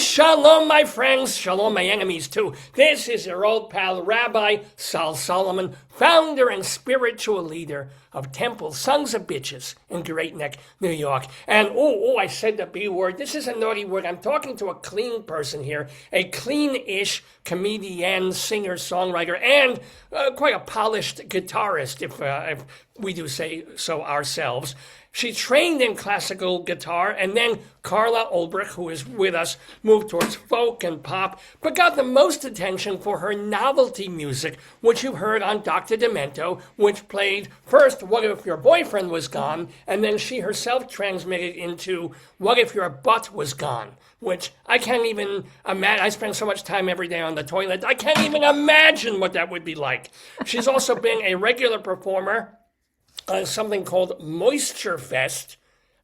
Shalom, my friends. Shalom, my enemies, too. This is your old pal, Rabbi Sol Solomon, founder and spiritual leader of Temple Sons of Bitches in Great Neck, New York. And, I said the B word. This is a naughty word. I'm talking to a clean person here, a clean-ish comedian, singer, songwriter, and quite a polished guitarist, if we do say so ourselves. She trained in classical guitar, and then CARLA ULBRICH, who is with us, moved towards folk and pop, but got the most attention for her novelty music, which you heard on Dr. Demento, which played first What If Your Boyfriend Was Gone, and then she herself transmitted into What If Your Butt Was Gone, which I can't even imagine. I spend so much time every day on the toilet, I can't even imagine what that would be like. She's also been a regular performer on something called Moisture Fest.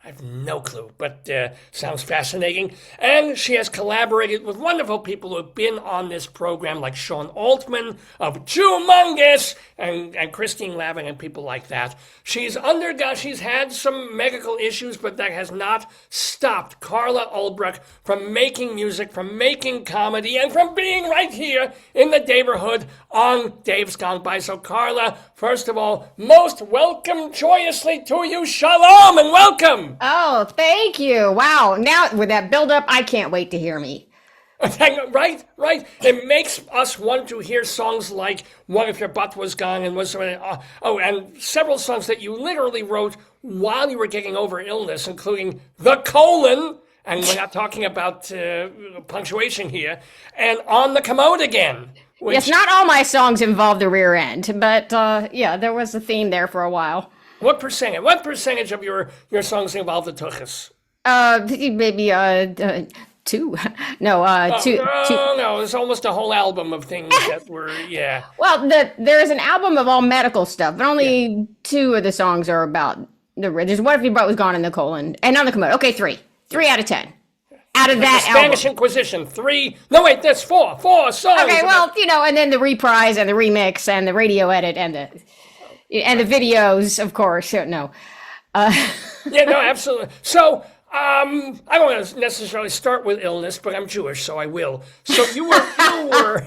I have no clue, but sounds fascinating. And she has collaborated with wonderful people who have been on this program, like Sean Altman of Jewmongus and Christine Lavin and people like that. She's had some medical issues, but that has not stopped CARLA ULBRICH from making music, from making comedy, and from being right here in the neighborhood on Dave's Gone By. So CARLA, first of all, most welcome joyously to you. Shalom and welcome. Oh, thank you. Wow. Now, with that build-up, I can't wait to hear me. Right. It makes us want to hear songs like What If Your Butt Was Gone and several songs that you literally wrote while you were getting over illness, including The Colon, and we're not talking about punctuation here, and On the Commode Again. Yes, not all my songs involve the rear end, but there was a theme there for a while. What percentage of your songs involve the tuchus? Maybe 2. No, two. No, it's almost a whole album of things that were, yeah. Well, there is an album of all medical stuff, but only 2 of the songs are about there's What If Your Butt Was Gone in the colon and On the Commode. Okay, 3 out of 10. Out of that album. Spanish Inquisition, 3. No, wait, that's 4 songs. Okay, well, and then the reprise and the remix and the radio edit and the videos, of course. No. Yeah, no, absolutely. So, I don't want to necessarily start with illness, but I'm Jewish, so I will. So you were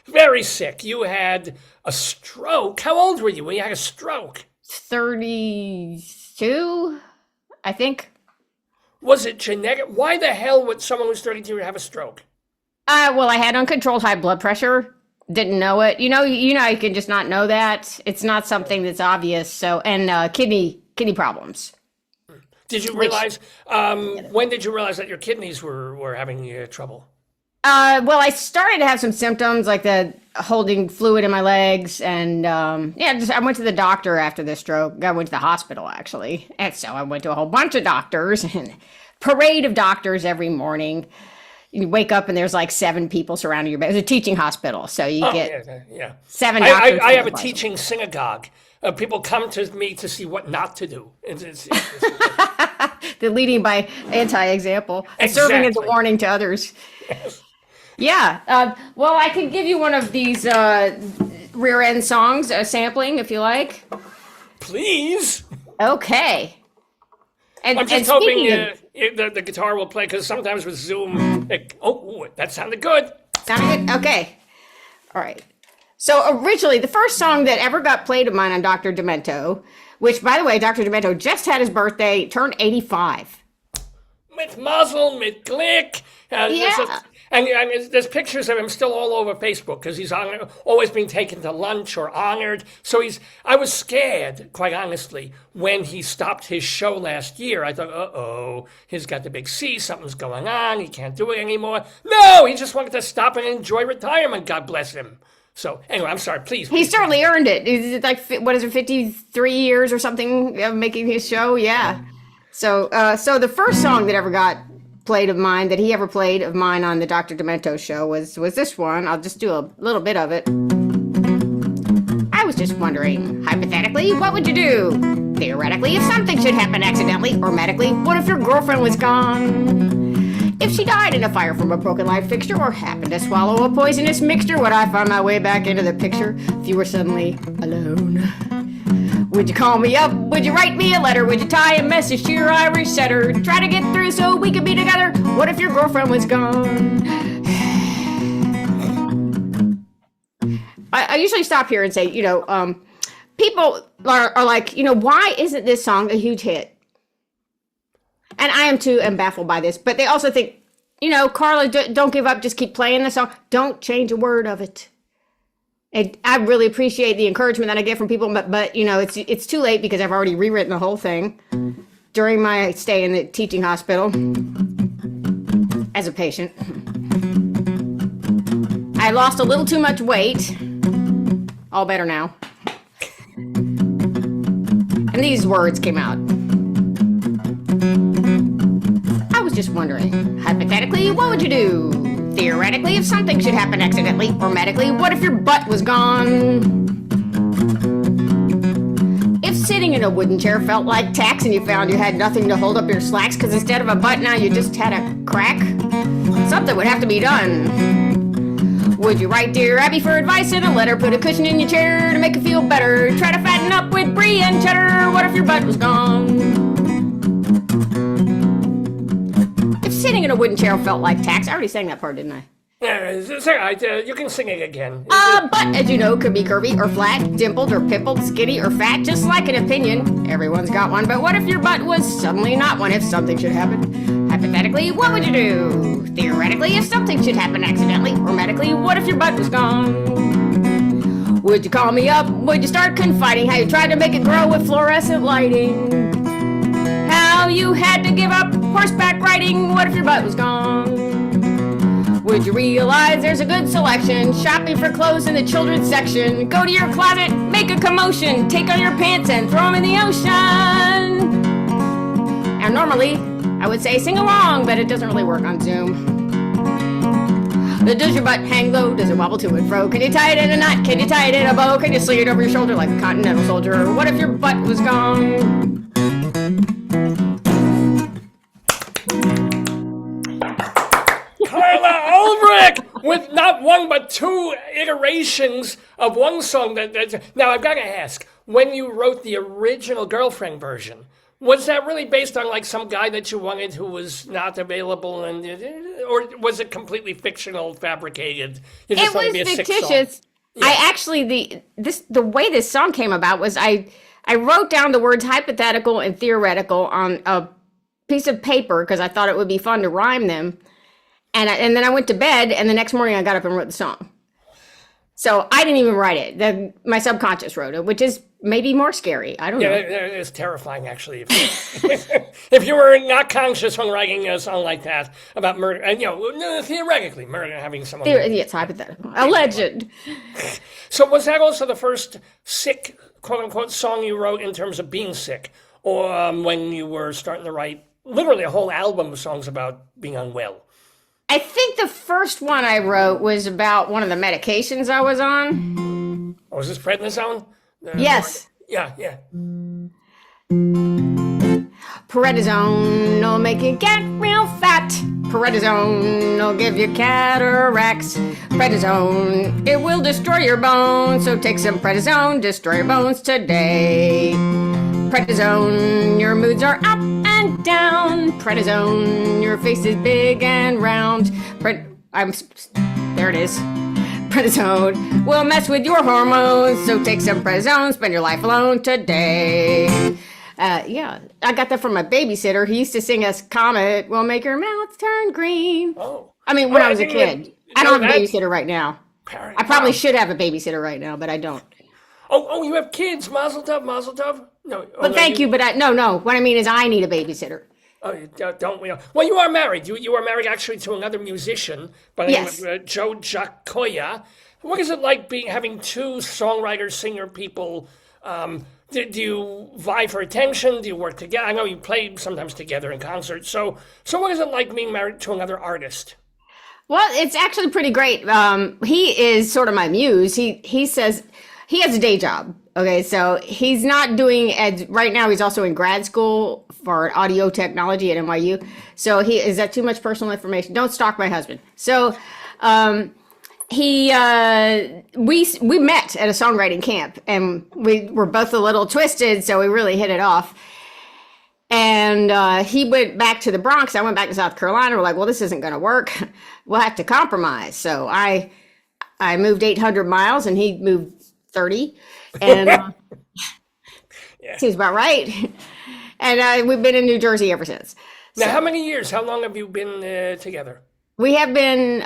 very sick. You had a stroke. How old were you when you had a stroke? 32, I think. Was it genetic? Why the hell would someone who's 32 have a stroke? Well, I had uncontrolled high blood pressure. Didn't know it. You can just not know that. It's not something that's obvious. So, and kidney problems. Did you realize, when did you realize that your kidneys were having trouble? Well, I started to have some symptoms like the holding fluid in my legs. And, I went to the doctor after the stroke. I went to the hospital, actually. And so I went to a whole bunch of doctors and parade of doctors every morning. You wake up and there's like 7 people surrounding your bed. It's a teaching hospital, so you get 7 doctors. I have a teaching synagogue. People come to me to see what not to do. The leading by anti-example, and serving as a warning to others. Yes. Yeah. Well, I could give you one of these rear end songs, sampling, if you like. Please. Okay. And, I'm just hoping the guitar will play, because sometimes with Zoom, that sounded good. Sounded good? Okay. All right. So originally, the first song that ever got played of mine on Dr. Demento, which, by the way, Dr. Demento just had his birthday, turned 85. Mit Mazel, mit Glick. Yeah. And there's pictures of him still all over Facebook, because he's always being taken to lunch or honored. So I was scared, quite honestly, when he stopped his show last year. I thought, he's got the big C, something's going on, he can't do it anymore. No, he just wanted to stop and enjoy retirement, God bless him. So, anyway, I'm sorry, please. He certainly earned it. Is it like, 53 years or something of making his show? Yeah. So the first song that ever got played of mine, that he ever played of mine on the Dr. Demento show was this one. I'll just do a little bit of it. I was just wondering, hypothetically, what would you do? Theoretically, if something should happen accidentally or medically, what if your girlfriend was gone? If she died in a fire from a broken light fixture or happened to swallow a poisonous mixture, would I find my way back into the picture if you were suddenly alone? Would you call me up? Would you write me a letter? Would you tie a message to your Irish setter? Try to get through so we could be together. What if your girlfriend was gone? I usually stop here and say, people are like, why isn't this song a huge hit? And I am too, am baffled by this. But they also think, Carla, don't give up. Just keep playing the song. Don't change a word of it. And I really appreciate the encouragement that I get from people. But it's too late because I've already rewritten the whole thing during my stay in the teaching hospital as a patient. I lost a little too much weight. All better now. And these words came out. I was just wondering, hypothetically, what would you do? Theoretically, if something should happen accidentally or medically, what if your butt was gone? If sitting in a wooden chair felt like tax and you found you had nothing to hold up your slacks because instead of a butt now you just had a crack, something would have to be done. Would you write Dear Abby for advice in a letter? Put a cushion in your chair to make you feel better. Try to fatten up with brie and cheddar. What if your butt was gone? If sitting in a wooden chair felt like tax. I already sang that part, didn't I? Yeah, it's all right. You can sing it again. Butt, as you know, could be curvy or flat, dimpled or pimpled, skinny or fat, just like an opinion. Everyone's got one, but what if your butt was suddenly not one? If something should happen, hypothetically, what would you do? Theoretically, if something should happen accidentally or medically, what if your butt was gone? Would you call me up? Would you start confiding how you tried to make it grow with fluorescent lighting? How you had to give up horseback riding? What if your butt was gone? Would you realize there's a good selection? Shopping for clothes in the children's section. Go to your closet, make a commotion. Take on your pants and throw them in the ocean. Now normally, I would say sing along, but it doesn't really work on Zoom. Does your butt hang low? Does it wobble to and fro? Can you tie it in a knot? Can you tie it in a bow? Can you sling it over your shoulder like a continental soldier? What if your butt was gone? CARLA ULBRICH with not one but two iterations of one song. Now I've got to ask, when you wrote the original Girlfriend version, was that really based on like some guy that you wanted who was not available, or was it completely fictional, fabricated? You just It wanted was to be a sick fictitious. song? Yeah. I actually the way this song came about was I wrote down the words hypothetical and theoretical on a piece of paper because I thought it would be fun to rhyme them. And then I went to bed, and the next morning I got up and wrote the song. So I didn't even write it. My subconscious wrote it, which is maybe more scary. I don't know. It's terrifying, actually. If you were not conscious when writing a song like that about murder, and theoretically, murder having someone. It's hypothetical. Alleged. So was that also the first sick, quote unquote, song you wrote in terms of being sick, or when you were starting to write literally a whole album of songs about being unwell? I think the first one I wrote was about one of the medications I was on. Oh, was this prednisone? Yes. Yeah. Prednisone will make you get real fat. Prednisone will give you cataracts. Prednisone, it will destroy your bones. So take some prednisone, destroy your bones today. Prednisone, your moods are up and down. Prednisone, your face is big and round. There it is. Prednisone will mess with your hormones. So take some prednisone, spend your life alone today. I got that from my babysitter. He used to sing us Comet will make your mouth turn green. Oh. I mean, when I was a kid. I don't have a babysitter right now. I probably should have a babysitter right now, but I don't. Oh, you have kids. Mazel tov, mazel tov. No, but thank you, but no. What I mean is I need a babysitter. Oh, don't we? Well, you are married. You are married actually to another musician by the name of Joe Jacoya. What is it like having two songwriter, singer people? Do you vie for attention? Do you work together? I know you play sometimes together in concerts. So what is it like being married to another artist? Well, it's actually pretty great. He is sort of my muse. He says he has a day job. Okay, so he's not doing right now. He's also in grad school for audio technology at NYU. So is that too much personal information? Don't stalk my husband. So we met at a songwriting camp, and we were both a little twisted, so we really hit it off. And he went back to the Bronx. I went back to South Carolina. We're like, well, this isn't going to work. We'll have to compromise. So I moved 800 miles, and he moved 30. And Yeah. seems about right. And we've been in New Jersey ever since. Now, how many years? How long have you been together? We have been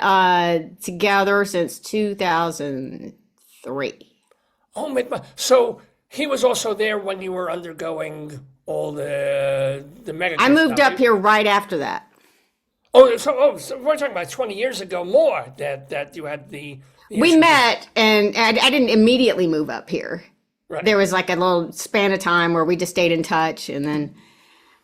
together since 2003. Oh, so he was also there when you were undergoing all the mega. I moved up here right after that. So we're talking about 20 years ago more that you had the We met, and I didn't immediately move up here. Right. There was like a little span of time where we just stayed in touch, and then.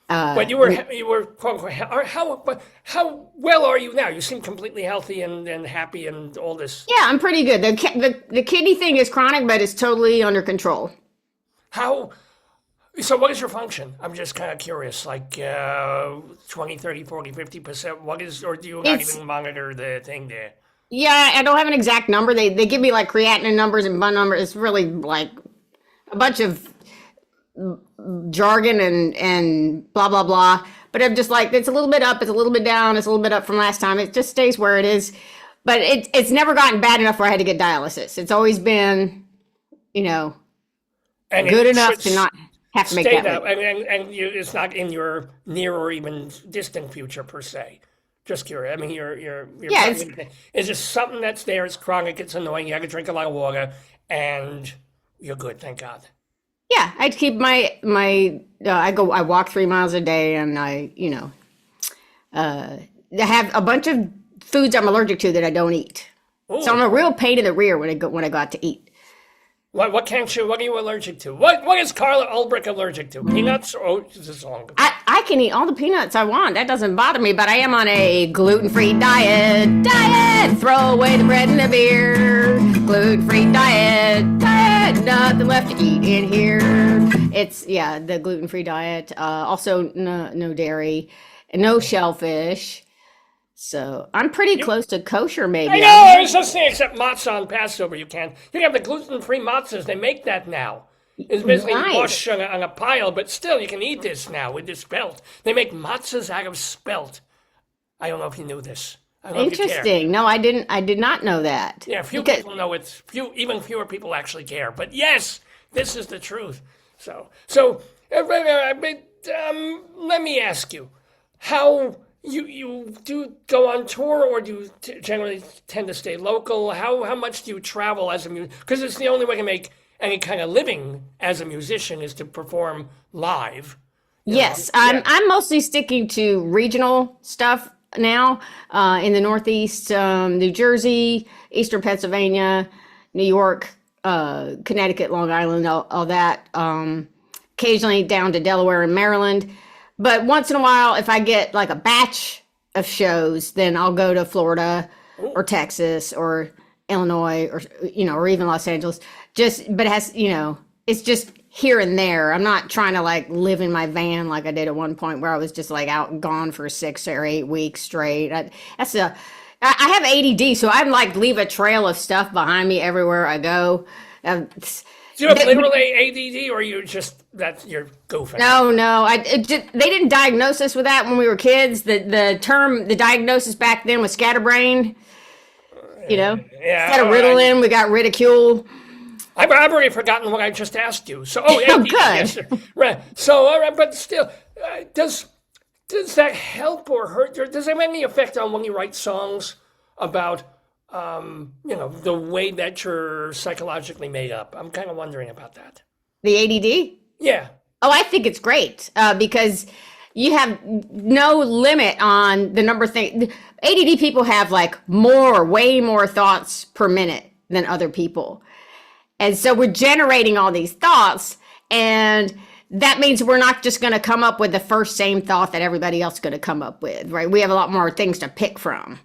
But you were quote unquote, how well are you now? You seem completely healthy and happy and all this. Yeah, I'm pretty good. The kidney thing is chronic, but it's totally under control. So what is your function? I'm just kind of curious, like 20, 30, 40, 50%. What is, or do you not even monitor the thing there? Yeah, I don't have an exact number. They give me like creatinine numbers and blood numbers. It's really like a bunch of jargon and blah, blah, blah. But I'm just like, it's a little bit up, it's a little bit down, it's a little bit up from last time. It just stays where it is. But it's never gotten bad enough where I had to get dialysis. It's always been, and good enough to not have to make that way. And it's not in your near or even distant future per se. Just curious. I mean, it's just something that's there. It's chronic. It's annoying. You have to drink a lot of water, and you're good. Thank God. Yeah, I keep I walk 3 miles a day, and I have a bunch of foods I'm allergic to that I don't eat. Ooh. So I'm a real pain in the rear when I go out to eat. What are you allergic to? What is CARLA ULBRICH allergic to? Peanuts? Oh, this is long. I can eat all the peanuts I want. That doesn't bother me, but I am on a gluten-free diet. Throw away the bread and the beer. Gluten-free diet. Nothing left to eat in here. It's, the gluten-free diet. Also, no dairy. And no shellfish. So I'm pretty close to kosher, maybe. I know, there's such thing except matzah on Passover. You can have the gluten-free matzahs. They make that now. It's basically mush on a pile, but still, you can eat this now with this spelt. They make matzahs out of spelt. I don't know if you knew this. Interesting. No, I didn't. I did not know that. Yeah, few people know it. Even fewer people actually care. But yes, this is the truth. So let me ask you, how you do go on tour, or do you generally tend to stay local? How much do you travel as a musician? Because it's the only way to make any kind of living as a musician is to perform live. Yes, I'm mostly sticking to regional stuff now in the Northeast, New Jersey, Eastern Pennsylvania, New York, Connecticut, Long Island, all that. Occasionally down to Delaware and Maryland. But once in a while, if I get like a batch of shows, then I'll go to Florida or Texas or Illinois or even Los Angeles. But it has, it's just here and there. I'm not trying to like live in my van like I did at one point where I was just like out and gone for 6 or 8 weeks straight. I have ADD, so I'm like leave a trail of stuff behind me everywhere I go. Do you have literally ADD, or you're goofing? No. They didn't diagnose us with that when we were kids. The diagnosis back then was scatterbrain. Instead of Ritalin, we got ridicule. I've already forgotten what I just asked you. So, ADD, good. Yes, right. So, all right, but still, does that help or hurt? Or does it have any effect on when you write songs about? The way that you're psychologically made up? I'm kind of wondering about that. The ADD? Yeah. Oh, I think it's great because you have no limit on the number of things. ADD people have like way more thoughts per minute than other people. And so we're generating all these thoughts, and that means we're not just going to come up with the same thought that everybody else is going to come up with, right? We have a lot more things to pick from.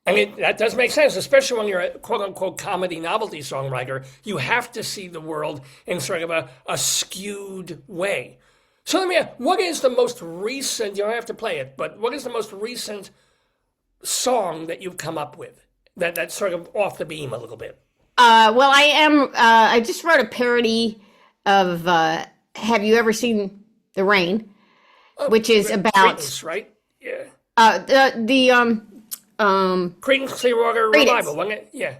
I mean, that does make sense, especially when you're a quote-unquote comedy novelty songwriter. You have to see the world in sort of a skewed way. So let me ask, what is the most recent, you don't have to play it, but what is the most recent song that you've come up with that's sort of off the beam a little bit. Well, I am. I just wrote a parody of Have You Ever Seen the Rain? Which is about Creedence, right? Yeah. Creedence Clearwater Revival, wasn't it? Yeah.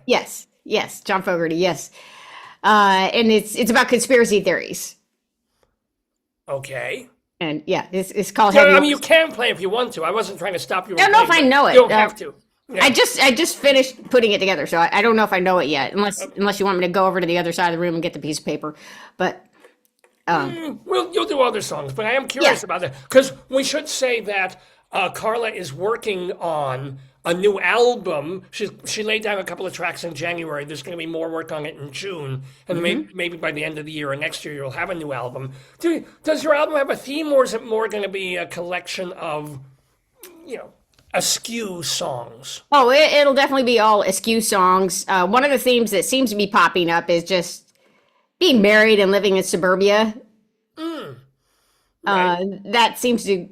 Yes, John Fogerty, yes. And it's about conspiracy theories. Okay. And yeah, it's called. I mean, you can play if you want to. I wasn't trying to stop you. I don't know if I know it. You don't have to. Yeah. I just finished putting it together, so I don't know if I know it yet. Unless you want me to go over to the other side of the room and get the piece of paper, but. Well, you'll do other songs, but I am curious about that because we should say that Carla is working on a new album. She laid down a couple of tracks in January. There's going to be more work on it in June, and maybe by the end of the year or next year you'll have a new album. Does your album have a theme, or is it more going to be a collection of, askew songs? Oh, it'll definitely be all askew songs. One of the themes that seems to be popping up is just being married and living in suburbia. Right. That seems to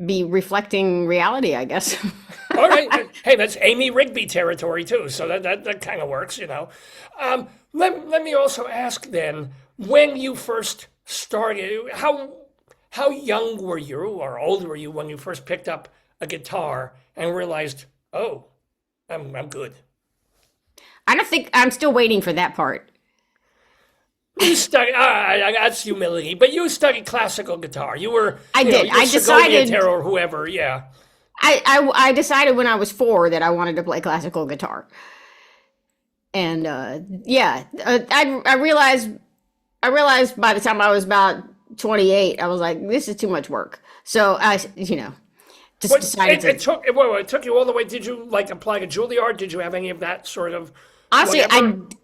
be reflecting reality, I guess. All right. Hey, that's Amy Rigby territory too, so that kind of works, Let me also ask then, when you first started, how young were you or old were you when you first picked up a guitar and realized, oh, I'm good? I don't think I'm still waiting for that part. You studied, that's humility, but you studied classical guitar. You were, I did. I decided, or whoever, yeah. I decided when I was 4 that I wanted to play classical guitar. And, I realized by the time I was about 28, I was like, this is too much work. So decided it took you all the way. Did you apply to Juilliard? Did you have any of that sort of? Honestly,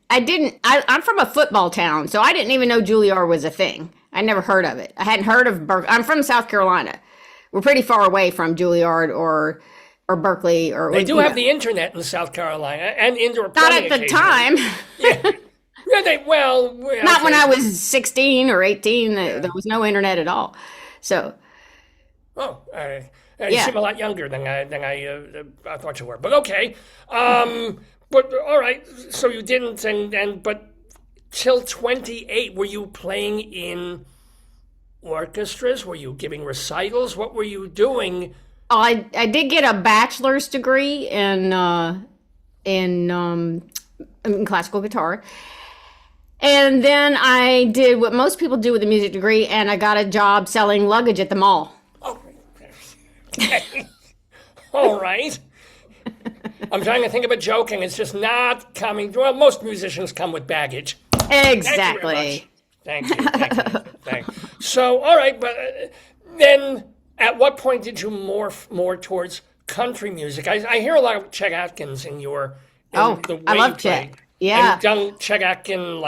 I didn't. I'm from a football town, so I didn't even know Juilliard was a thing. I never heard of it. I hadn't heard of Berkeley. I'm from South Carolina. We're pretty far away from Juilliard or Berkeley. They do have the internet in South Carolina and indoor Not plumbing. at the time. Yeah. Not when I was 16 or 18. There was no internet at all. So. Oh, you seem a lot younger than I thought you were. But okay. But all right. So you didn't, but till 28, were you playing in orchestras? Were you giving recitals? What were you doing? Oh, I did get a bachelor's degree in classical guitar. And then I did what most people do with a music degree, and I got a job selling luggage at the mall. Oh, okay. All right. I'm trying to think of a joke, and it's just not coming. Well, most musicians come with baggage. Exactly. Thank you. Thank you. So, all right, but then at what point did you morph more towards country music? I hear a lot of Chet Atkins in your... the way I love Chet. Yeah. And you've done Chet Atkins,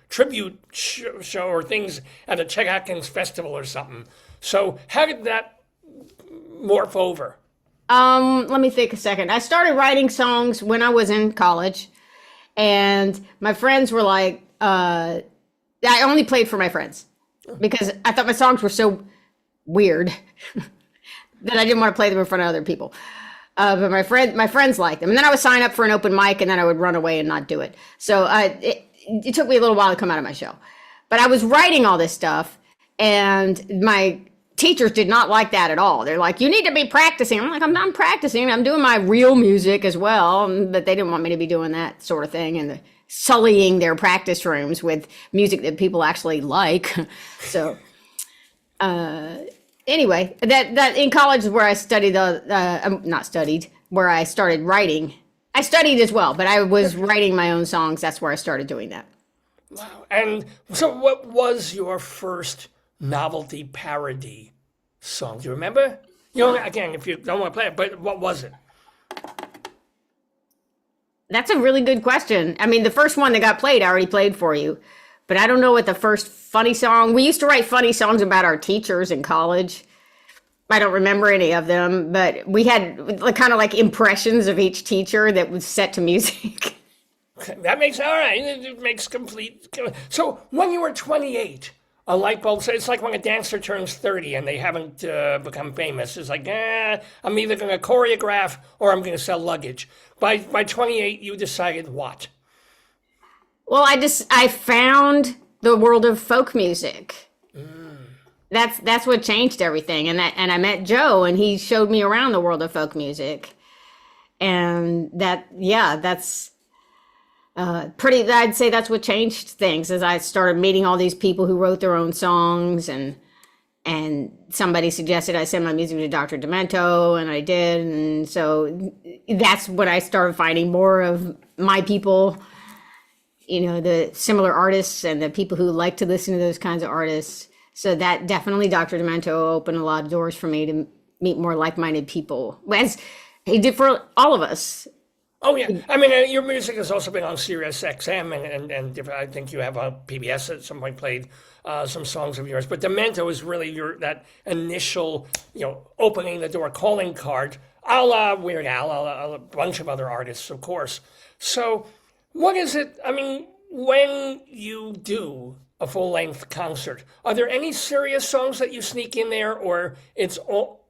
tribute show or things at a Chet Atkins festival or something. So how did that morph over? Let me think a second. I started writing songs when I was in college, and my friends were like, I only played for my friends because I thought my songs were so weird that I didn't want to play them in front of other people. But my friends liked them. And then I would sign up for an open mic, and then I would run away and not do it. So it took me a little while to come out of my shell. But I was writing all this stuff, and my teachers did not like that at all. They're like, you need to be practicing. I'm like, I'm not practicing. I'm doing my real music as well. But they didn't want me to be doing that sort of thing and sullying their practice rooms with music that people actually like. So anyway, that in college is where I studied, where I started writing. I studied as well, but I was writing my own songs. That's where I started doing that. Wow. And so what was your first novelty parody song? Do you remember? Again, if you don't want to play it, but what was it? That's a really good question. I mean, the first one that got played, I already played for you. But I don't know what the first funny song... We used to write funny songs about our teachers in college. I don't remember any of them, but we had kind of like impressions of each teacher that was set to music. That makes... All right. It makes complete... So when you were 28, a light bulb. So it's like when a dancer turns 30 and they haven't become famous. It's like, I'm either going to choreograph or I'm going to sell luggage. By 28, you decided what? Well, I found the world of folk music. That's what changed everything. And I met Joe, and he showed me around the world of folk music. And that's I'd say that's what changed things, as I started meeting all these people who wrote their own songs, and somebody suggested I send my music to Dr. Demento, and I did. And so that's when I started finding more of my people, the similar artists and the people who like to listen to those kinds of artists. So that definitely, Dr. Demento opened a lot of doors for me to meet more like-minded people, as he did for all of us. Oh, yeah. I mean, your music has also been on Sirius XM, and I think you have on PBS at some point played some songs of yours. But Demento is really that initial, opening the door calling card, a la Weird Al, a bunch of other artists, of course. So what is it, when you do a full-length concert, are there any serious songs that you sneak in there, or it's all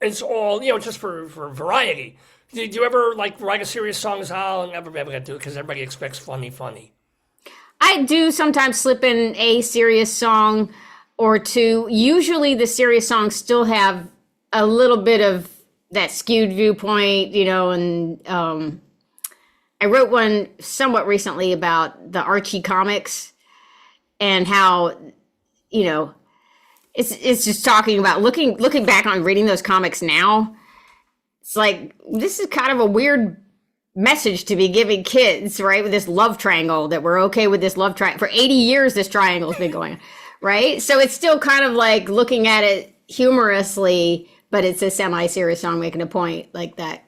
just for variety? Did you ever write a serious song as I'll never be able to do it because everybody expects funny? I do sometimes slip in a serious song or two. Usually the serious songs still have a little bit of that skewed viewpoint, and I wrote one somewhat recently about the Archie comics and how, it's just talking about looking back on reading those comics now. It's like, this is kind of a weird message to be giving kids, right? With this love triangle, that we're okay with this love triangle. For 80 years, this triangle's been going on, right? So it's still kind of like looking at it humorously, but it's a semi-serious song making a point like that.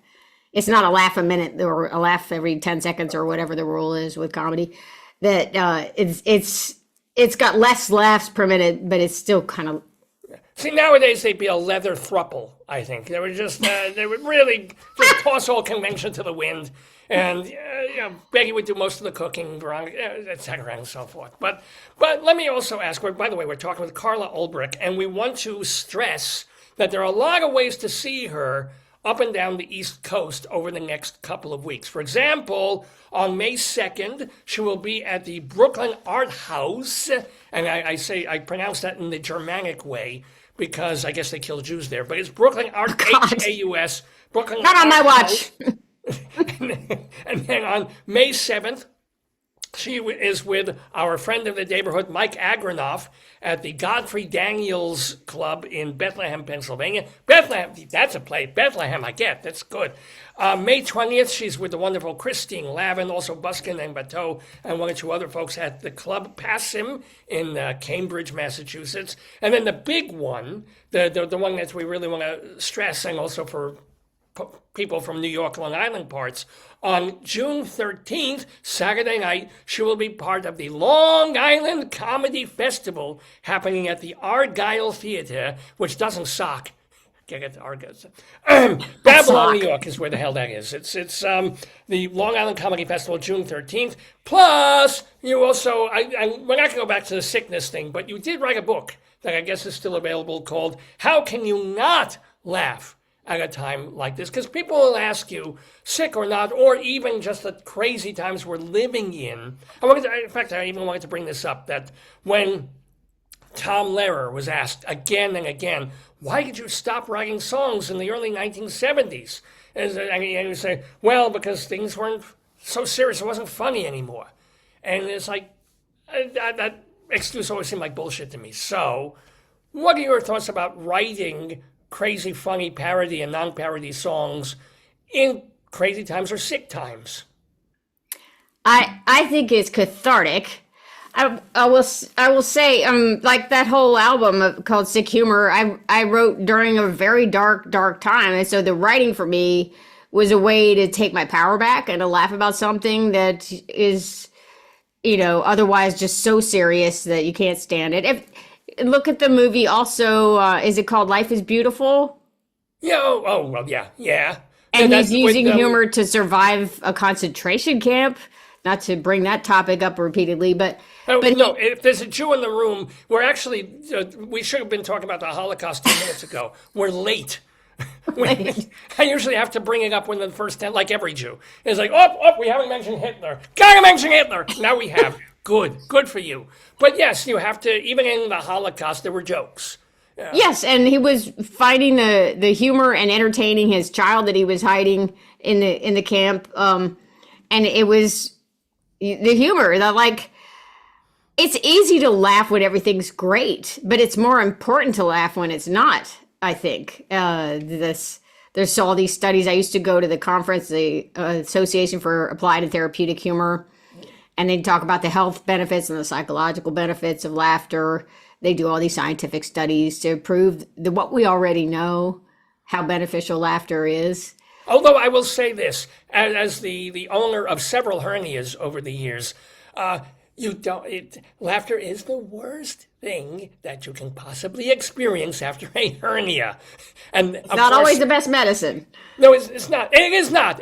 It's not a laugh a minute or a laugh every 10 seconds or whatever the rule is with comedy. That it's got less laughs per minute, but it's still kind of... See, nowadays they'd be a leather thruple, I think. They would just, they would really just toss all convention to the wind. And, Becky would do most of the cooking, et cetera, and so forth. But let me also ask, by the way, we're talking with CARLA ULBRICH, and we want to stress that there are a lot of ways to see her up and down the East Coast over the next couple of weeks. For example, on May 2nd, she will be at the Brooklyn Art House, and I pronounce that in the Germanic way, because I guess they killed Jews there, but it's Brooklyn Art, H-A-U-S, Brooklyn Not Art on my watch. And then on May 7th, she is with our friend of the neighborhood, Mike Agronoff, at the Godfrey Daniels Club in Bethlehem, Pennsylvania. Bethlehem, that's a place. Bethlehem, I get. That's good. May 20th, she's with the wonderful Christine Lavin, also Buskin and Bateau, and one or two other folks at the Club Passim in Cambridge, Massachusetts. And then the big one, the one that we really want to stress, and also for people from New York, Long Island parts, on June 13th, Saturday night, she will be part of the Long Island Comedy Festival happening at the Argyle Theater, which doesn't suck. Get it, Argyle. Babylon, New York is where the hell that is. It's the Long Island Comedy Festival, June 13th. Plus, you also, we're not going to go back to the sickness thing, but you did write a book that I guess is still available called How Can You Not Laugh at a Time Like This? Because people will ask you, sick or not, or even just the crazy times we're living in. In fact, I even wanted to bring this up, that when Tom Lehrer was asked again and again, why did you stop writing songs in the early 1970s? And he would say, well, because things weren't so serious, it wasn't funny anymore. And it's like, that excuse always seemed like bullshit to me. So, what are your thoughts about writing crazy, funny parody and non-parody songs in crazy times or sick times? I think it's cathartic. I will say, like that whole album called Sick Humor, I wrote during a very dark time. And so the writing for me was a way to take my power back and to laugh about something that is, otherwise just so serious that you can't stand it. Look at the movie also, is it called Life is Beautiful? Yeah, well, yeah. And he's using humor to survive a concentration camp. not to bring that topic up repeatedly, but no, if there's a Jew in the room, we're actually, we should have been talking about the Holocaust 2 minutes ago. We're late. I usually have to bring it up when the first 10, like every Jew. It's like, we haven't mentioned Hitler. Gotta mention Hitler. Now we have. Good for you. But yes, you have to, even in the Holocaust, there were jokes. Yes, and he was finding the humor and entertaining his child that he was hiding in the camp. And it was the humor that, like, it's easy to laugh when everything's great, but it's more important to laugh when it's not, I think. There's all these studies. I used to go to the conference, the Association for Applied and Therapeutic Humor, and they talk about the health benefits and the psychological benefits of laughter. They do all these scientific studies to prove what we already know, how beneficial laughter is. Although I will say this, as the owner of several hernias over the years, laughter is the worst thing that you can possibly experience after a hernia. And it's not always the best medicine. No, it's not. It is not.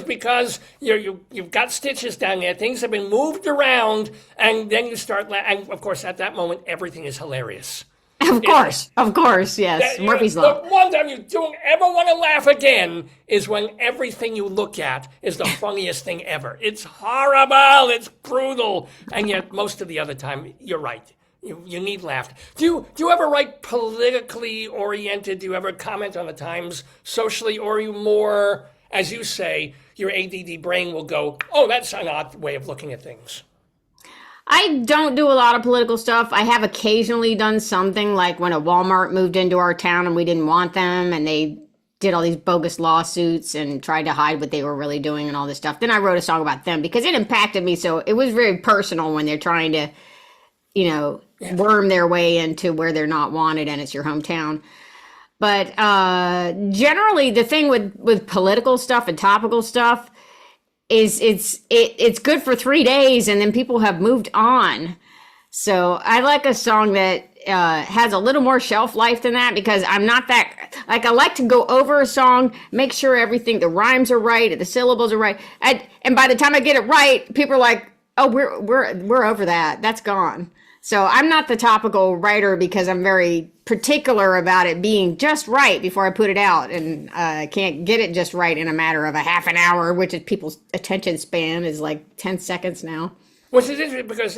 Because you've got stitches down there. Things have been moved around, and then you start and of course, at that moment, everything is hilarious. Of course, yes. Murphy's Law. The one time you don't ever want to laugh again is when everything you look at is the funniest thing ever. It's horrible, it's brutal, and yet most of the other time, you're right. You need laughter. Do you ever write politically oriented? Do you ever comment on the times socially, or are you more, as you say, your ADD brain will go, oh, that's an odd way of looking at things? I don't do a lot of political stuff. I have occasionally done something, like when a Walmart moved into our town and we didn't want them, and they did all these bogus lawsuits and tried to hide what they were really doing and all this stuff. Then I wrote a song about them because it impacted me. So it was very personal when they're trying to, worm their way into where they're not wanted and it's your hometown. But generally, the thing with political stuff and topical stuff is it's good for 3 days and then people have moved on. So I like a song that has a little more shelf life than that, because I'm not that, like, I like to go over a song, make sure everything, the rhymes are right, the syllables are right. And by the time I get it right, people are like, oh, we're over that. That's gone. So I'm not the topical writer because I'm very particular about it being just right before I put it out. And I can't get it just right in a matter of a half an hour, which is people's attention span is like 10 seconds now. Which is interesting because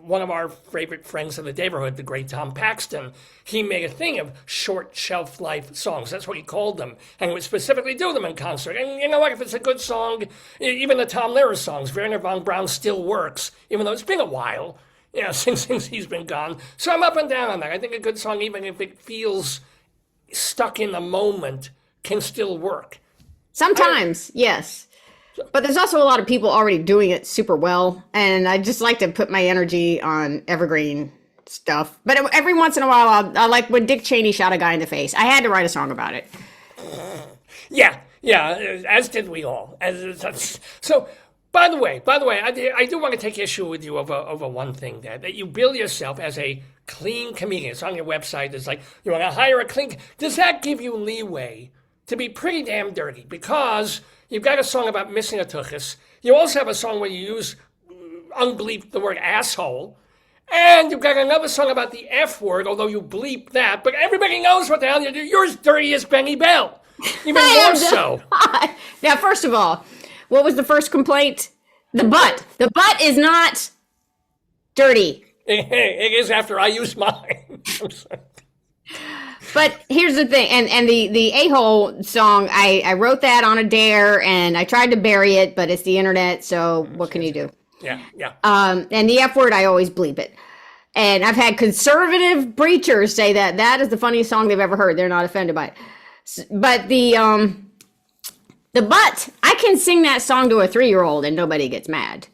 one of our favorite friends in the neighborhood, the great Tom Paxton, he made a thing of short shelf life songs. That's what he called them. And would specifically do them in concert. And you know what? If it's a good song, even the Tom Lehrer songs, Werner von Braun still works, even though it's been a while. Since he's been gone. So I'm up and down on that. I think a good song, even if it feels stuck in the moment, can still work. Sometimes, yes. But there's also a lot of people already doing it super well. And I just like to put my energy on evergreen stuff. But every once in a while, I like when Dick Cheney shot a guy in the face. I had to write a song about it. Yeah, as did we all. So... By the way, I do want to take issue with you over one thing, Dad, that you bill yourself as a clean comedian. It's on your website. It's like, you want to hire a clean... Does that give you leeway to be pretty damn dirty? Because you've got a song about missing a tuchus. You also have a song where you use, unbleep, the word asshole. And you've got another song about the F word, although you bleep that. But everybody knows what the hell you do. You're as dirty as Benny Bell. Even more so. Now, first of all... What was the first complaint? The butt. The butt is not dirty. It is after I use mine. But here's the thing, and the A-hole song, I wrote that on a dare, and I tried to bury it, but it's the internet, so what can you do? Yeah. And the F word, I always bleep it. And I've had conservative preachers say that is the funniest song they've ever heard. They're not offended by it. But the butt, I can sing that song to a 3-year-old and nobody gets mad.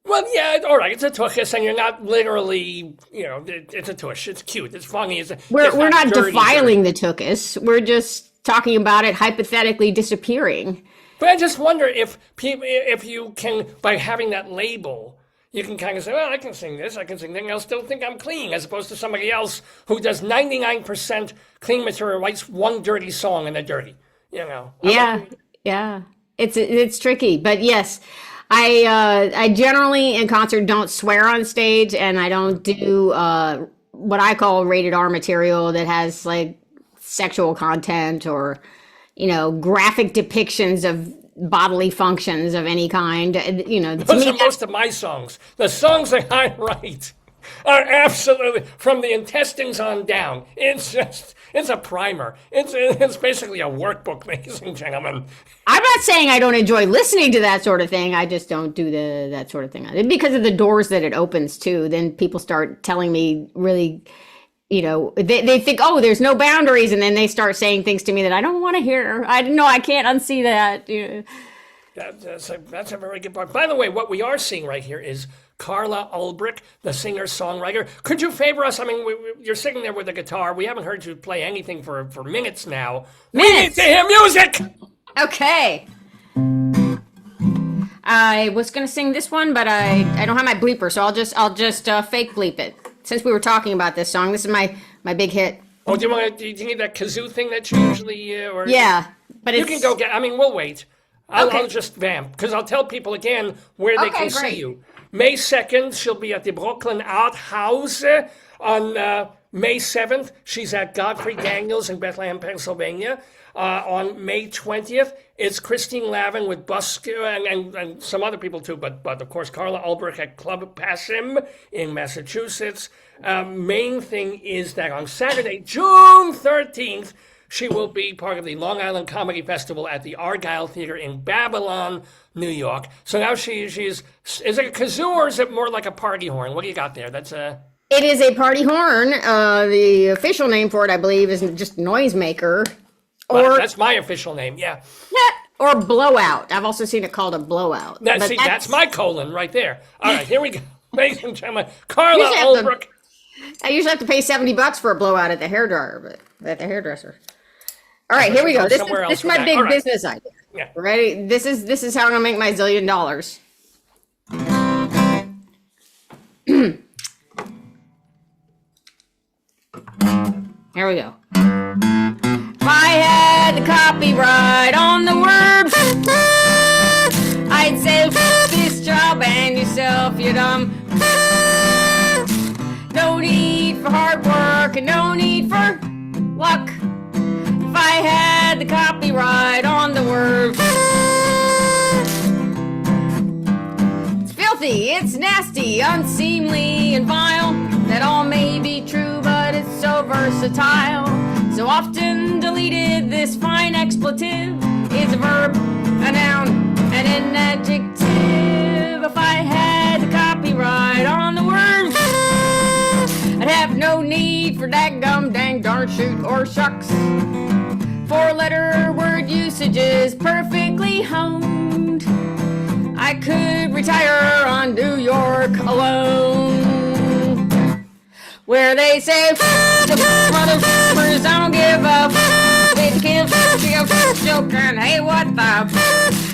Well, yeah, all right, it's a tuchus, and you're not literally, it's a tush. It's cute. It's funny. We're not defiling the tuchus. We're just talking about it hypothetically disappearing. But I just wonder if you can, by having that label, you can kind of say, well, I can sing this, I can sing that, and I'll still think I'm clean, as opposed to somebody else who does 99% clean material, writes one dirty song and they're dirty, Yeah. Yeah, it's tricky, but yes, I generally in concert don't swear on stage, and I don't do what I call rated R material that has like sexual content or graphic depictions of bodily functions of any kind. Those are most of my songs. The songs that I write are absolutely from the intestines on down. It's a primer. It's basically a workbook, ladies and gentlemen. I'm not saying I don't enjoy listening to that sort of thing. I just don't do that sort of thing. Because of the doors that it opens to, then people start telling me really, they think, oh, there's no boundaries. And then they start saying things to me that I don't want to hear. I can't unsee that. That's a very good point. By the way, what we are seeing right here is CARLA ULBRICH, the singer-songwriter. Could you favor us? I mean, you're sitting there with a guitar. We haven't heard you play anything for minutes now. We need to hear music! Okay. I was going to sing this one, but I don't have my bleeper, so I'll just fake bleep it. Since we were talking about this song, this is my big hit. Oh, do you need that kazoo thing that you usually... Yeah, but you can go get... I mean, we'll wait. I'll just vamp, because I'll tell people again where they can see you. May 2nd, she'll be at the Brooklyn Art House. On May 7th, she's at Godfrey Daniels in Bethlehem, Pennsylvania. On May 20th, it's Christine Lavin with Busk and some other people too, but of course CARLA ULBRICH at Club Passim in Massachusetts. Main thing is that on Saturday, June 13th, she will be part of the Long Island Comedy Festival at the Argyle Theater in Babylon, New York. So now she's is it a kazoo or is it more like a party horn? What do you got there? It is a party horn. The official name for it, I believe, is just noisemaker. Or that's my official name, yeah. Or blowout. I've also seen it called a blowout. That's my colon right there. All right, here we go. Ladies and gentlemen, CARLA ULBRICH. I usually have to pay $70 for a blowout at the hairdresser. All right, here we go. This is my big business idea. Yeah. Ready? This is how I'm gonna make my $1 zillion. Here we go. If I had the copyright on the word, I'd say this job and yourself, you dumb. No need for hard work and no need for luck. If I had the copyright on the word, it's filthy, it's nasty, unseemly, and vile. That all may be true, but it's so versatile. So often deleted, this fine expletive is a verb, a noun, and an adjective. If I had the copyright on the word, I'd have no need for dadgum, dang, darn, shoot, or shucks. Four-letter word usage is perfectly honed. I could retire on New York alone, where they say, motherfuckers, I don't give up. They can't joking. Hey, what the?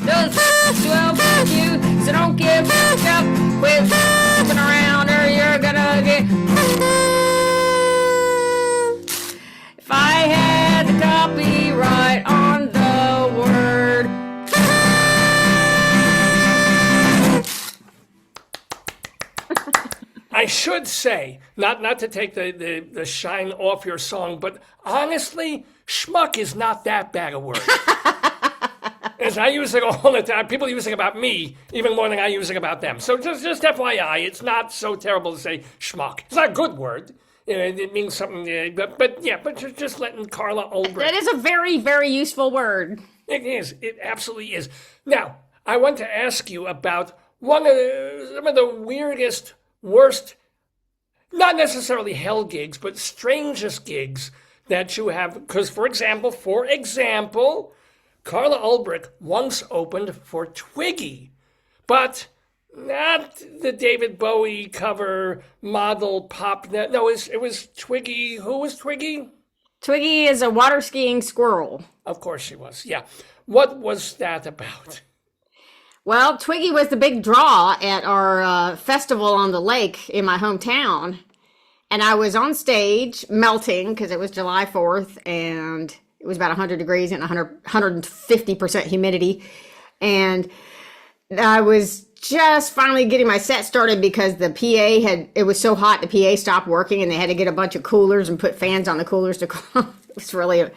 Those will fuck you, so don't give up. Quit f***ing around or you're gonna get. If I had the copyright on the word. I should say, not to take the shine off your song, but honestly, schmuck is not that bad a word. As I use it all the time, people use it about me even more than I use it about them. So just FYI, it's not so terrible to say schmuck. It's not a good word. It means something, but just letting CARLA ULBRICH. That is a very, very useful word. It is. It absolutely is. Now, I want to ask you about some of the weirdest, worst, not necessarily hell gigs, but strangest gigs that you have. Because, for example, CARLA ULBRICH once opened for Twiggy, but not the David Bowie cover model pop. No, it was Twiggy. Who was Twiggy? Twiggy is a water skiing squirrel. Of course she was, yeah. What was that about? Well, Twiggy was the big draw at our festival on the lake in my hometown. And I was on stage melting because it was July 4th and it was about 100 degrees and 150% humidity. And I was just finally getting my set started because the PA it was so hot, the PA stopped working and they had to get a bunch of coolers and put fans on the coolers to cool. It was really,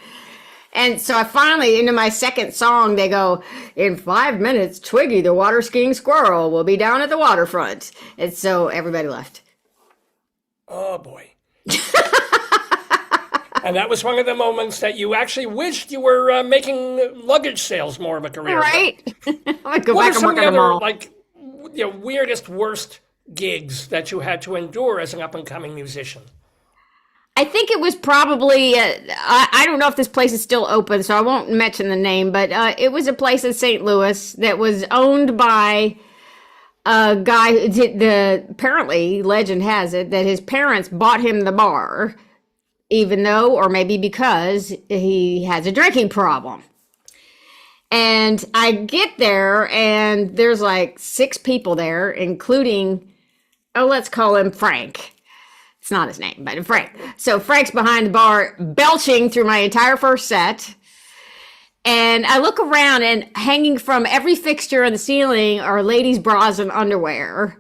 and so I finally, into my second song, they go, in 5 minutes, Twiggy, the water skiing squirrel, will be down at the waterfront. And so everybody left. Oh, boy. And that was one of the moments that you actually wished you were making luggage sales more of a career. Right? I'm going to go What back are and some work of at the a other, mall. like, weirdest, worst gigs that you had to endure as an up-and-coming musician? I think it was probably, I don't know if this place is still open, so I won't mention the name, but it was a place in St. Louis that was owned by a guy, apparently, legend has it, that his parents bought him the bar, even though, or maybe because, he has a drinking problem. And I get there, and there's like 6 people there, including, let's call him Frank. It's not his name, but Frank. So Frank's behind the bar, belching through my entire first set. And I look around, and hanging from every fixture on the ceiling are ladies' bras and underwear.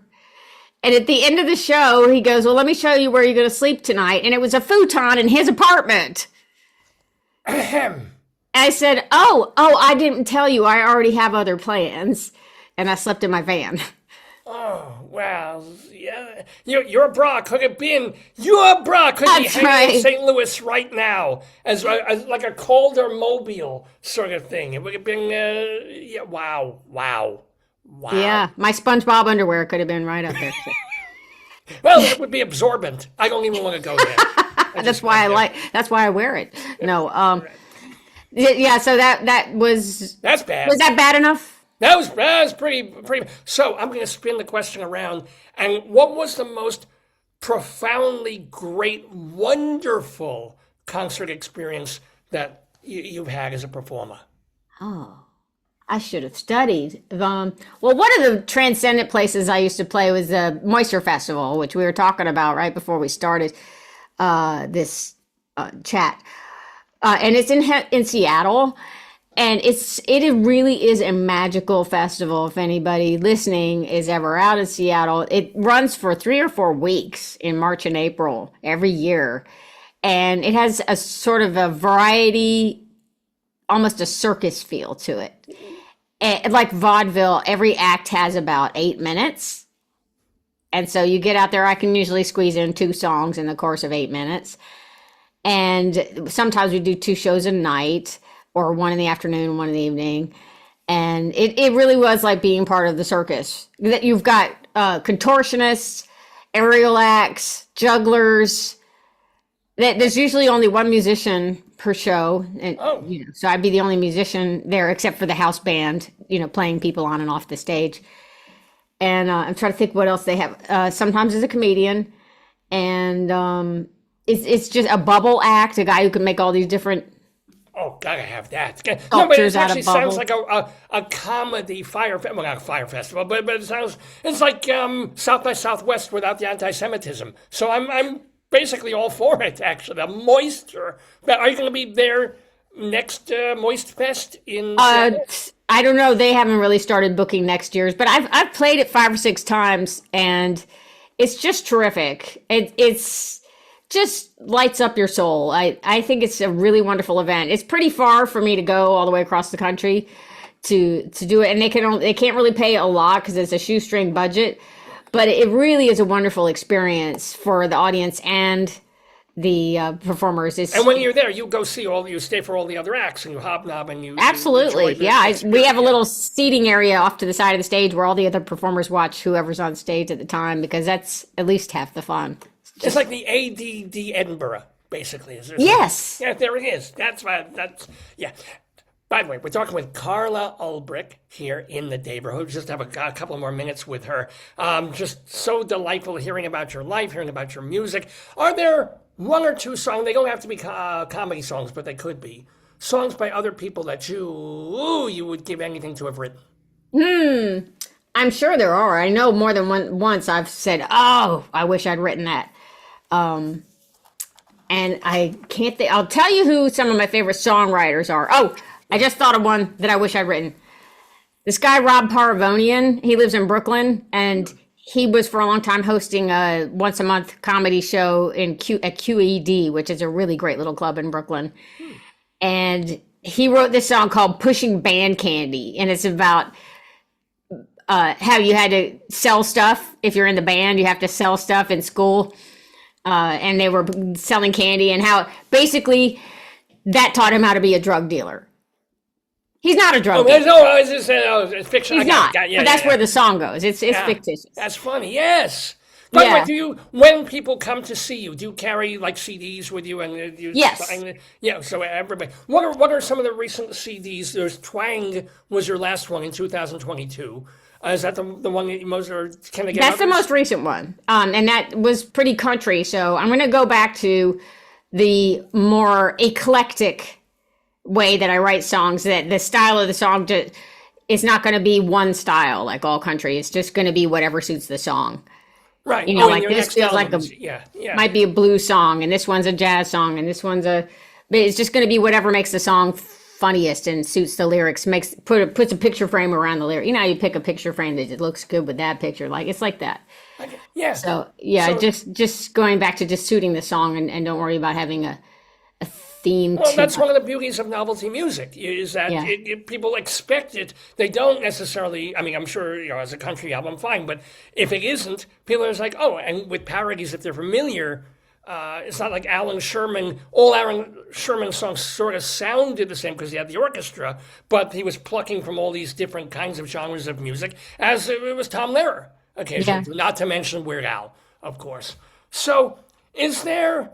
And at the end of the show, he goes, well, let me show you where you're going to sleep tonight. And it was a futon in his apartment. Ahem. I said, oh, I didn't tell you. I already have other plans. And I slept in my van. Oh, well, yeah. Your bra could have been, your bra could be That's hanging in right. St. Louis right now as like a Calder Mobile sort of thing. It would have been, yeah, wow. Yeah, my SpongeBob underwear could have been right up there. Well, it would be absorbent. I don't even want to go there. That's why I wear it. No, yeah, so that was, That's bad. was that bad enough? That was pretty. So I'm going to spin the question around. And what was the most profoundly great, wonderful concert experience that you've had as a performer? Oh, I should have studied. Well, one of the transcendent places I used to play was the Moisture Festival, which we were talking about right before we started this chat. And it's in Seattle. And it really is a magical festival. If anybody listening is ever out in Seattle, it runs for 3 or 4 weeks in March and April every year. And it has a sort of a variety, almost a circus feel to it. And like vaudeville, every act has about 8 minutes. And so you get out there, I can usually squeeze in 2 songs in the course of 8 minutes. And sometimes we do 2 shows a night, or 1 in the afternoon, 1 in the evening. And it really was like being part of the circus. That you've got contortionists, aerial acts, jugglers. There's usually only 1 musician per show. And, so I'd be the only musician there, except for the house band, playing people on and off the stage. And I'm trying to think what else they have. Sometimes as a comedian. And it's just a bubble act, a guy who can make all these different... Oh, gotta have that. No, but it out of actually sounds bubble. like a comedy well, not a fire festival, but it's like South by Southwest without the anti-Semitism. So I'm basically all for it, actually. The Moisture. Are you going to be there next Moist Fest in Seattle? I don't know. They haven't really started booking next year's, but I've played it 5 or 6 times, and it's just terrific. It's just lights up your soul. I think it's a really wonderful event. It's pretty far for me to go all the way across the country to do it, and they can't really pay a lot because it's a shoestring budget. But it really is a wonderful experience for the audience and the performers. And when you're there, you go you stay for all the other acts, and you hobnob, and you absolutely, you enjoy the we have a little seating area off to the side of the stage where all the other performers watch whoever's on stage at the time, because that's at least half the fun. It's like the ADD Edinburgh, basically. Yes. Yeah, there it is. Yeah. By the way, we're talking with CARLA ULBRICH here in the neighborhood. Just have a couple more minutes with her. Just so delightful hearing about your life, hearing about your music. Are there 1 or 2 songs? They don't have to be comedy songs, but they could be. Songs by other people that you would give anything to have written. I'm sure there are. I know more than once I've said, oh, I wish I'd written that. And I can't think, I'll tell you who some of my favorite songwriters are. Oh, I just thought of one that I wish I'd written. This guy, Rob Paravonian, he lives in Brooklyn, and he was for a long time hosting a once a month comedy show at QED, which is a really great little club in Brooklyn. And he wrote this song called Pushing Band Candy, and it's about how you had to sell stuff. If you're in the band, you have to sell stuff in school. And they were selling candy, and how basically that taught him how to be a drug dealer. He's not a drug dealer. No, I was just saying, it's fiction. He's not. But that's where the song goes. It's fictitious. That's funny. Yes. By the way, do you, when people come to see you, do you carry like CDs with you? And you yes. So everybody. What are some of the recent CDs? There's Twang was your last one in 2022. Is that the one that you most, or can I get? That's others? The most recent one, and that was pretty country. So I'm going to go back to the more eclectic way that I write songs. That the style of the song is not going to be one style like all country. It's just going to be whatever suits the song. Right. You know, like this feels like might be a blues song, and this one's a jazz song, and this one's it's just going to be whatever makes the song funniest and suits the lyrics, puts a picture frame around the lyric. You know how you pick a picture frame that it looks good with that picture, like it's like that. Yeah. So just going back to just suiting the song, and don't worry about having a theme. Well, that's one of the beauties of novelty music, is that people expect it. They don't necessarily, I mean, I'm sure, as a country album, fine, but if it isn't, people are just like, oh, and with parodies, if they're familiar, it's not like all Alan Sherman songs sort of sounded the same because he had the orchestra, but he was plucking from all these different kinds of genres of music, as it was Tom Lehrer occasionally, not to mention Weird Al, of course. So is there...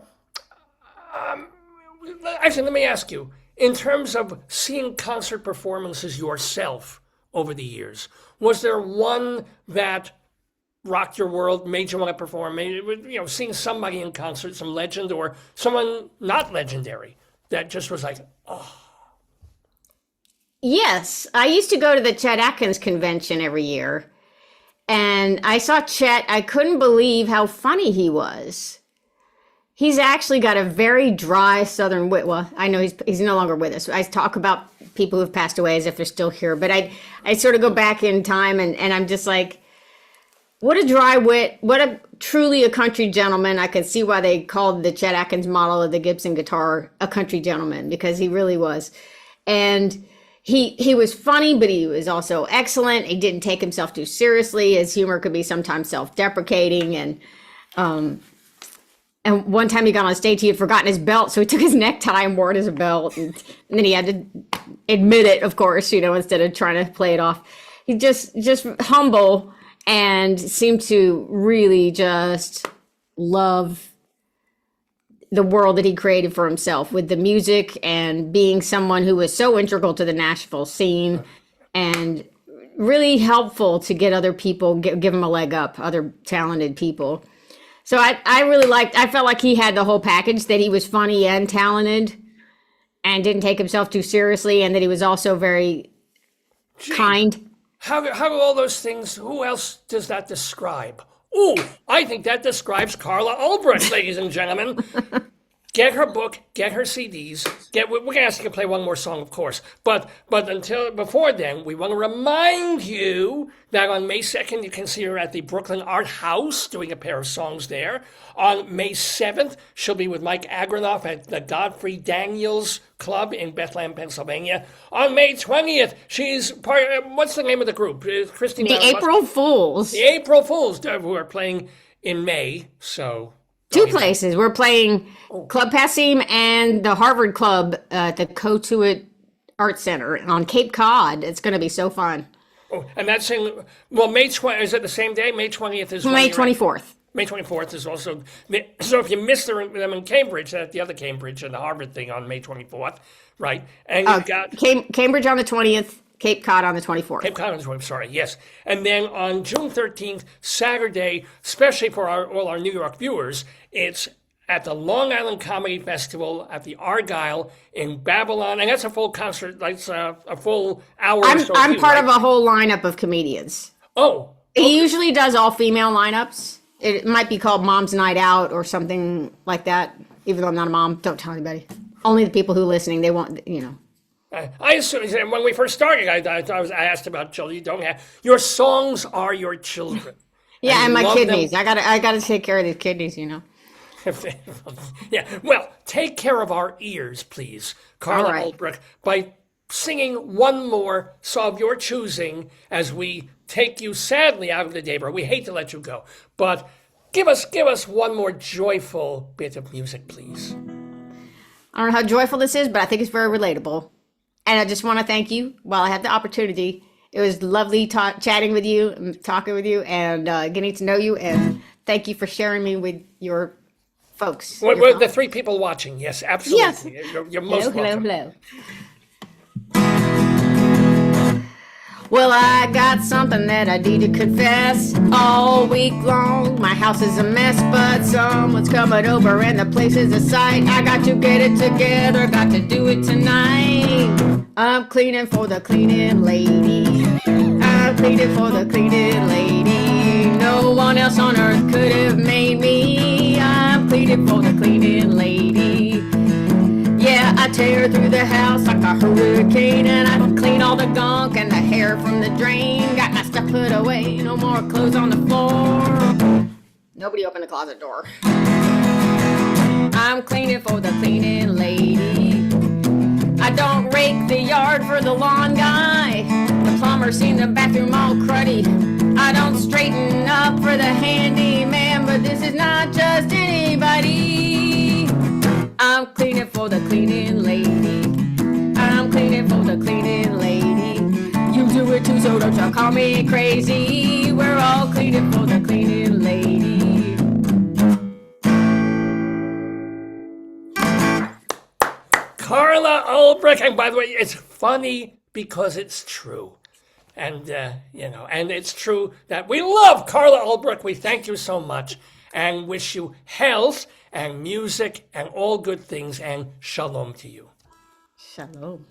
Actually, let me ask you, in terms of seeing concert performances yourself over the years, was there one that rocked your world, made you want to perform, seeing somebody in concert, some legend, or someone not legendary, that just was like, oh. Yes, I used to go to the Chet Atkins convention every year, and I saw Chet. I couldn't believe how funny he was. He's actually got a very dry Southern wit. Well, I know he's no longer with us. I talk about people who've passed away as if they're still here, but I sort of go back in time, and I'm just like, what a dry wit, truly a country gentleman. I could see why they called the Chet Atkins model of the Gibson guitar a country gentleman, because he really was. And he was funny, but he was also excellent. He didn't take himself too seriously. His humor could be sometimes self-deprecating, and one time he got on stage, he had forgotten his belt, so he took his necktie and wore it as a belt, and then he had to admit it, of course, instead of trying to play it off. He just humble, and seemed to really just love the world that he created for himself with the music, and being someone who was so integral to the Nashville scene, and really helpful to get other people, give him a leg up, other talented people. So I felt like he had the whole package, that he was funny and talented and didn't take himself too seriously, and that he was also very kind. How do all those things, who else does that describe? Ooh, I think that describes CARLA ULBRICH, ladies and gentlemen. Get her book, get her CDs. We're going to ask you to play one more song, of course. But before then, we want to remind you that on May 2nd, you can see her at the Brooklyn Art House doing a pair of songs there. On May 7th, she'll be with Mike Agranoff at the Godfrey Daniels Club in Bethlehem, Pennsylvania. On May 20th, she's part of, what's the name of the group? Christine. The April Fools. The April Fools, who are playing in May, so... Two places. We're playing Club Passim and the Harvard Club at the Cotuit Art Center on Cape Cod. It's going to be so fun. Oh, and that's in, well, May 20th, is it the same day? May 20th is... May 24th. May 24th is also... So if you missed them in Cambridge, at the other Cambridge and the Harvard thing on May 24th, right? And you've got... Cambridge on the 20th. Cape Cod on the 24th. Cape Cod on the 24th, sorry, yes. And then on June 13th, Saturday, especially for all our New York viewers, it's at the Long Island Comedy Festival at the Argyle in Babylon. And that's a full concert, that's a full hour or so. I'm part of a whole lineup of comedians. Oh. Okay. He usually does all female lineups. It might be called Mom's Night Out or something like that. Even though I'm not a mom, don't tell anybody. Only the people who are listening, they won't, I assume when we first started, I asked about children. You don't have your songs are your children. Yeah, and my love kidneys. them. I gotta take care of these kidneys, Yeah, well, take care of our ears, please, Carla All right. Ulbrich, by singing one more song of your choosing as we take you sadly out of the day bar. We hate to let you go, but give us one more joyful bit of music, please. I don't know how joyful this is, but I think it's very relatable. And I just want to thank you while I had the opportunity. It was lovely chatting with you, and talking with you, and getting to know you. And thank you for sharing me with your folks. We're the three people watching. Yes, absolutely. Yes. You're most welcome. Hello. Well, I got something that I need to confess. All week long, my house is a mess, but someone's coming over and the place is a sight. I got to get it together, got to do it tonight. I'm cleaning for the cleaning lady. I'm cleaning for the cleaning lady. No one else on earth could have made me. I'm cleaning for the cleaning lady. Yeah, I tear through the house like a hurricane, and I clean all the gunk and the hair from the drain. Got my stuff put away, no more clothes on the floor. Nobody opened the closet door. I'm cleaning for the cleaning lady. I don't rake the yard for the lawn guy. The plumber seen the bathroom all cruddy. I don't straighten up for the handyman, but this is not just anybody. I'm cleaning for the cleaning lady. I'm cleaning for the cleaning lady. You do it too, so don't you call me crazy. We're all cleaning for the cleaning lady. Carla Ulbrich, and by the way, it's funny because it's true. And, and it's true that we love Carla Ulbrich. We thank you so much and wish you health and music and all good things, and shalom to you. Shalom.